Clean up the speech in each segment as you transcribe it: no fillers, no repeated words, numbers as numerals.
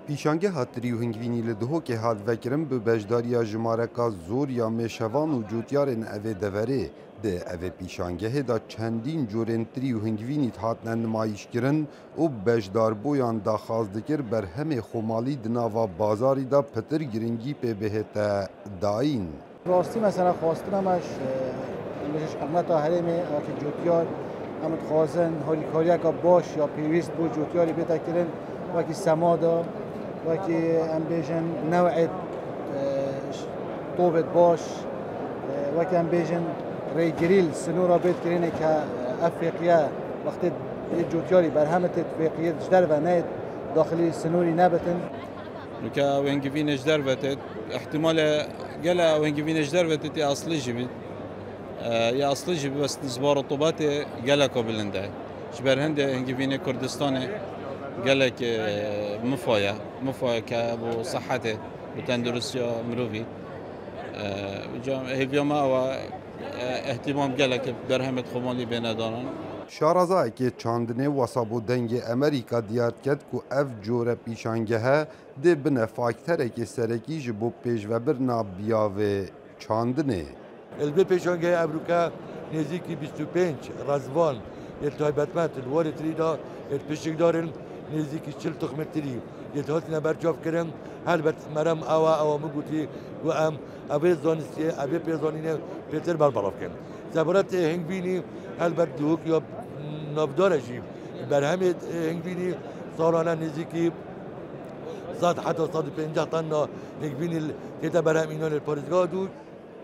پیشانگه هاتری و هنگوینی لدهو که هات وکرم به بجداریا جمارکا زور یا میشوان و جوتیارن اوه دوره ده اوه پیشانگه دا چندین جورن تری و هنگوینی هاتن نمایش کرن و بجدار بویان دا خواست دکر بر همه خمالی دناوا بازاری دا پتر گرنگی پی بهتا داین. راستی مثلا خواستنمش مجش قمتا هرمه آتی جوتیار امت خوازن هالی کاریا که باش یا پیویست بود جوتیاری بیتا کرن وکی سمادا وکی ام بیجن نوعیت طوبت باش وکی ام بیجن ری گریل سنورا بیت کرینه که افریقیا وقتی جوتیاری برهمت افریقیا جدر و نید داخلی سنوری نبتن نکه وینگوینش در وتد احتمال جلا وینگوینش در وتد یا اصلی جبید یا اصلی جبید بس زبار طوبات جلا قبلنده شبر هند وینگوین کردستان جلا که مفایا که بو صحته وتندرسي مروفي هيفيما و اهتمام جلا که برهمت خمالی بینادارن شارازا که چاندنه وسابو دنگ امریکا دیار کرد که اف جوره پیشانگه ده بنه فاکتره که سرکی جبو پیش و برنا بیاوه چاندنه. البته پیشانگه امریکا نزدیکی 25 رزوان التهابات الوارد ریدا الپیشک دارن نزدیکی 40 تخمتری یتهات نبرجاف کردن هر بت مرم آوا مگوتی و اوه زانستی اوه پیزانینه پیتر بربلاف کن. زبانت هنگبینی البته دوک یا نبدارشی بر همه هنگبینی سالانه نزدیکی 100 حتی 150 تن هنگبینی که برهم اینان الپارزگاه دود.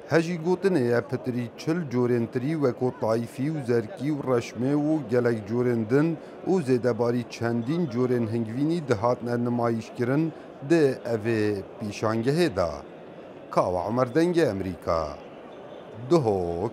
هجی گوتنه یا پتری 40 جورنتری و کو طایفی و زرکی و رشمه و گلک جورندن و زیدباری چندین جورن هنگوینی دهاتن نمایش کرن ده اوه پیشانگه دا. کاو عمر دنگ امریکا دهوک